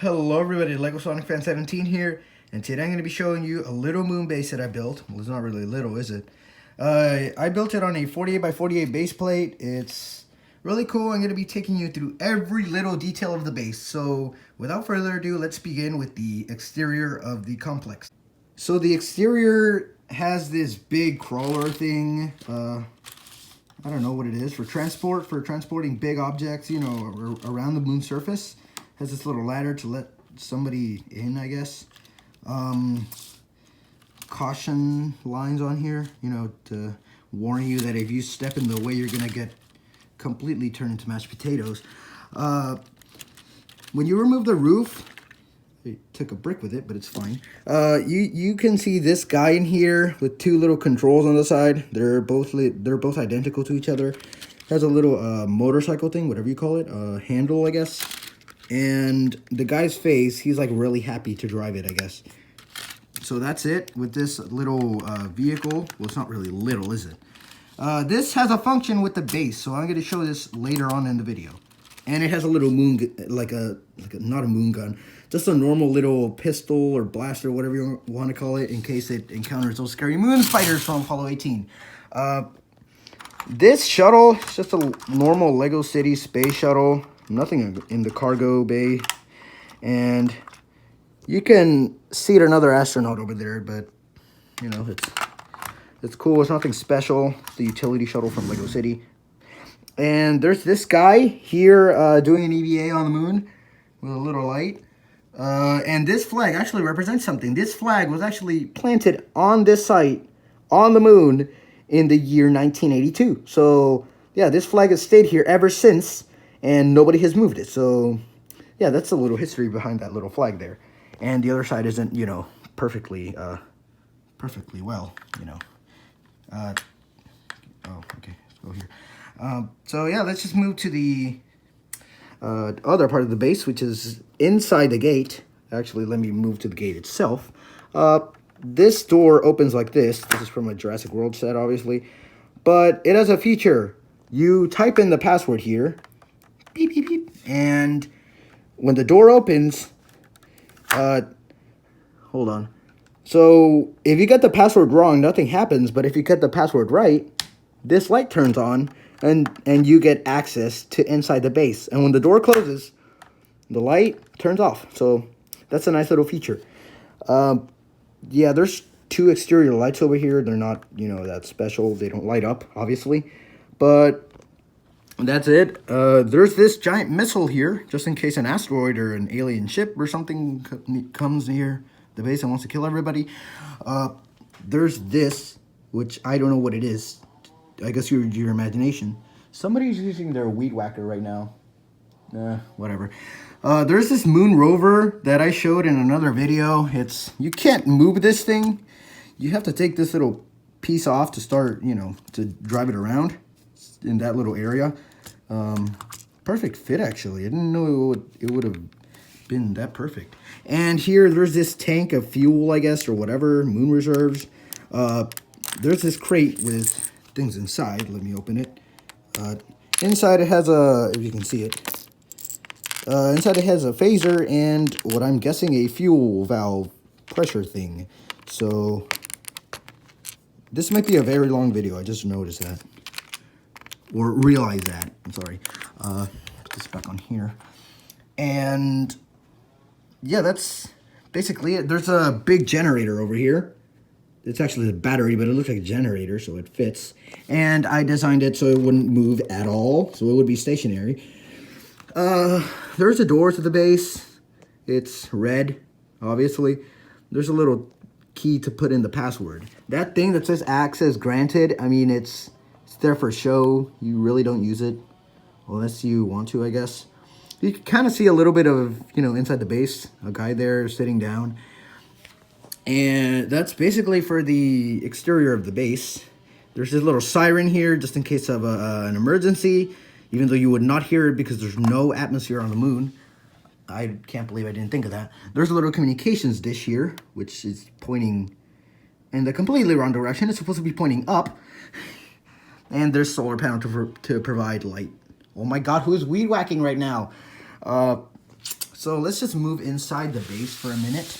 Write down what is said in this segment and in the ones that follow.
Hello everybody, Lego Sonic Fan 17 here, and today I'm going to be showing you a little moon base that I built. Well, it's not really little, is it? I built it on a 48 by 48 base plate. It's really cool. I'm going to be taking you through every little detail of the base. So without further ado, let's begin with the exterior of the complex. So the exterior has this big crawler thing. I don't know what it is, for transporting big objects, you know, around the moon surface. Has this little ladder to let somebody in, I guess. Caution lines on here, you know, to warn you that if you step in the way, you're gonna get completely turned into mashed potatoes. When you remove the roof, I took a brick with it, but it's fine. You can see this guy in here with two little controls on the side. They're both identical to each other. Has a little motorcycle thing, whatever you call it, handle, I guess. And the guy's face, he's like really happy to drive it, I guess. So that's it with this little vehicle. Well, it's not really little, is it? This has a function with the base, so I'm going to show this later on in the video. And it has a little moon, not a moon gun, just a normal little pistol or blaster, whatever you want to call it, in case it encounters those scary moon spiders from Apollo 18. This shuttle is just a normal Lego City space shuttle. Nothing in the cargo bay. And you can seat another astronaut over there, but, you know, it's cool. It's nothing special. It's the utility shuttle from Lego City. And there's this guy here doing an EVA on the moon with a little light. And this flag actually represents something. This flag was actually planted on this site, on the moon, in the year 1982. So, yeah, this flag has stayed here ever since, and nobody has moved it. So, yeah, that's a little history behind that little flag there. And the other side isn't, you know, perfectly well, you know. Oh, okay, let's go here. So, yeah, let's just move to the other part of the base, which is inside the gate. Actually, let me move to the gate itself. This door opens like this. This is from a Jurassic World set, obviously. But it has a feature. You type in the password here. Beep, beep, beep. And when the door opens, hold on. So if you get the password wrong, nothing happens. But if you get the password right, this light turns on and you get access to inside the base. And when the door closes, the light turns off. So that's a nice little feature. Yeah, there's two exterior lights over here. They're not, you know, that special. They don't light up, obviously. But that's it. There's this giant missile here, just in case an asteroid or an alien ship or something comes near the base and wants to kill everybody. There's this, which I don't know what it is. I guess your imagination. Somebody's using their weed whacker right now. Whatever. There's this moon rover that I showed in another video. You can't move this thing. You have to take this little piece off to start, you know, to drive it around in that little area. Perfect fit, actually. I didn't know it would have been that perfect. And here, there's this tank of fuel, I guess, or whatever, moon reserves. There's this crate with things inside. Let me open it. Inside it has if you can see it, inside it has a phaser and what I'm guessing a fuel valve pressure thing. So this might be a very long video. I just noticed that, or realized that. I'm sorry. Put this back on here. And yeah, that's basically it. There's a big generator over here. It's actually a battery, but it looks like a generator, so it fits. And I designed it so it wouldn't move at all, so it would be stationary. There's a door to the base. It's red, obviously. There's a little key to put in the password. That thing that says access granted, I mean, it's there for show. You really don't use it unless you want to, I guess. You can kind of see a little bit of, you know, inside the base, a guy there sitting down. And that's basically for the exterior of the base. There's this little siren here just in case of an emergency, even though you would not hear it because there's no atmosphere on the moon. I can't believe I didn't think of that. There's a little communications dish here, which is pointing in the completely wrong direction. It's supposed to be pointing up. And there's solar panel to provide light. Oh my God, who's weed whacking right now? So let's just move inside the base for a minute.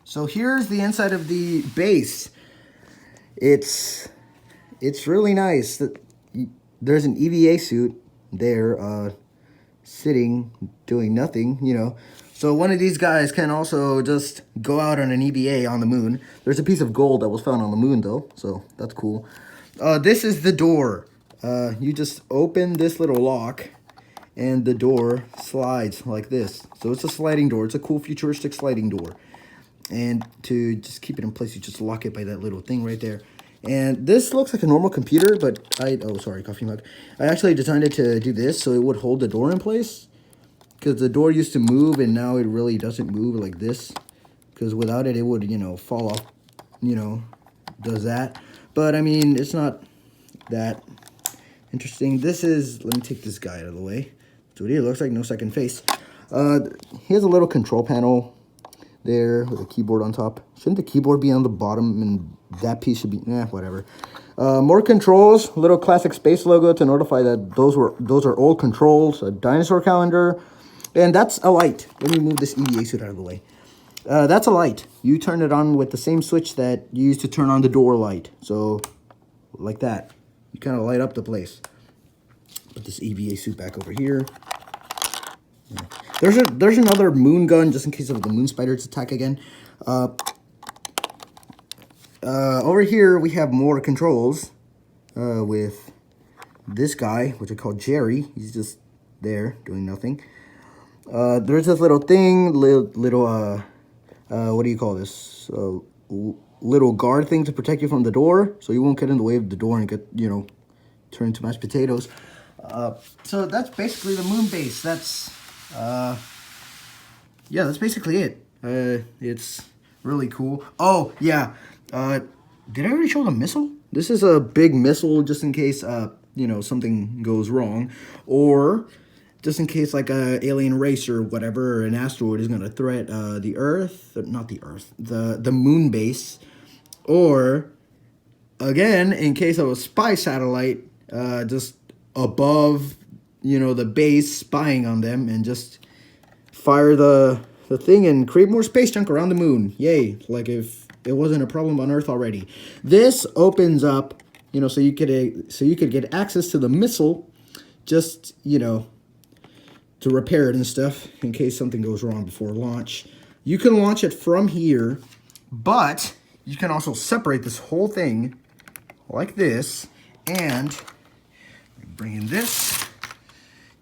So here's the inside of the base. It's really nice. There's an EVA suit there, sitting, doing nothing, you know. So one of these guys can also just go out on an EVA on the moon. There's a piece of gold that was found on the moon, though, so that's cool. This is the door. You just open this little lock, and the door slides like this. So it's a sliding door. It's a cool futuristic sliding door. And to just keep it in place, you just lock it by that little thing right there. And this looks like a normal computer, but oh, sorry, coffee mug. I actually designed it to do this so it would hold the door in place. Because the door used to move, and now it really doesn't move like this. Because without it, it would, you know, fall off, you know, does that. But, I mean, it's not that interesting. This is, let me take this guy out of the way. That's what he looks like, no second face. He has a little control panel there with a keyboard on top. Shouldn't the keyboard be on the bottom and that piece should be, whatever. More controls, little classic space logo to notify that those are old controls, a dinosaur calendar, and that's a light. Let me move this EVA suit out of the way. That's a light. You turn it on with the same switch that you use to turn on the door light. So, like that. You kind of light up the place. Put this EVA suit back over here. Yeah. There's another moon gun just in case of the moon spiders attack again. Over here we have more controls with this guy, which I call Jerry. He's just there doing nothing. There's this little thing, little what do you call this? Little guard thing to protect you from the door, so you won't get in the way of the door and get, you know, turn into mashed potatoes. So that's basically the moon base. That's yeah, that's basically it. It's really cool. Oh yeah, did I already show the missile? This is a big missile just in case you know, something goes wrong, or just in case like a alien race or whatever, or an asteroid is gonna threat the Earth, not the Earth, the moon base, or again in case of a spy satellite just above, you know, the base, spying on them, and just fire the thing and create more space junk around the moon. Yay! Like if it wasn't a problem on Earth already. This opens up, you know, so you could get access to the missile, just, you know, to repair it and stuff in case something goes wrong before launch. You can launch it from here, but you can also separate this whole thing like this, and bring in this.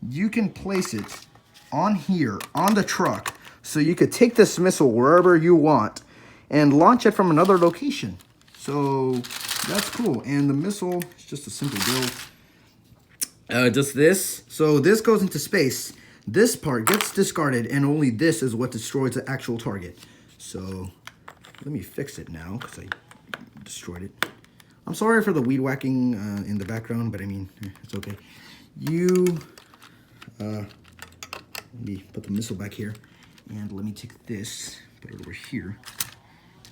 You can place it on here, on the truck, so you could take this missile wherever you want and launch it from another location. So that's cool. And the missile is just a simple build. Just this. So this goes into space. This part gets discarded, and only this is what destroys the actual target. So let me fix it now because I destroyed it. I'm sorry for the weed whacking in the background, but I mean, it's okay. Let me put the missile back here, and let me take this, put it over here.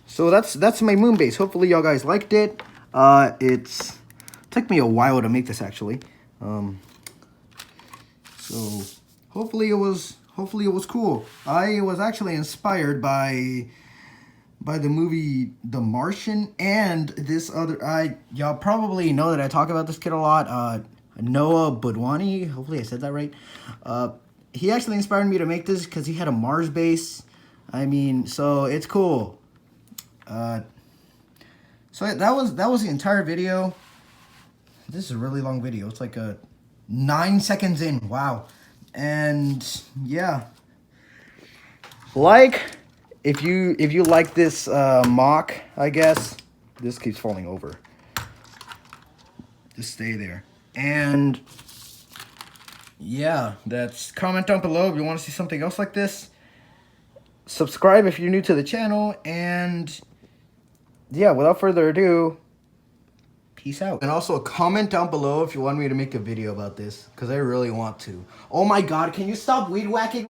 So that's my moon base. Hopefully y'all guys liked it. It took me a while to make this actually. So hopefully it was cool. I was actually inspired by the movie The Martian and this other. Y'all probably know that I talk about this kid a lot. Noah Budwani. Hopefully I said that right. He actually inspired me to make this because he had a Mars base. I mean, so it's cool. So that was the entire video. This is a really long video. It's like 9 seconds in. Wow. And yeah, like if you like this MOC, I guess this keeps falling over. Just stay there. And yeah, that's, comment down below if you want to see something else like this. Subscribe if you're new to the channel, and yeah, without further ado, peace out. And also comment down below if you want me to make a video about this, because I really want to. Oh my god, can you stop weed whacking?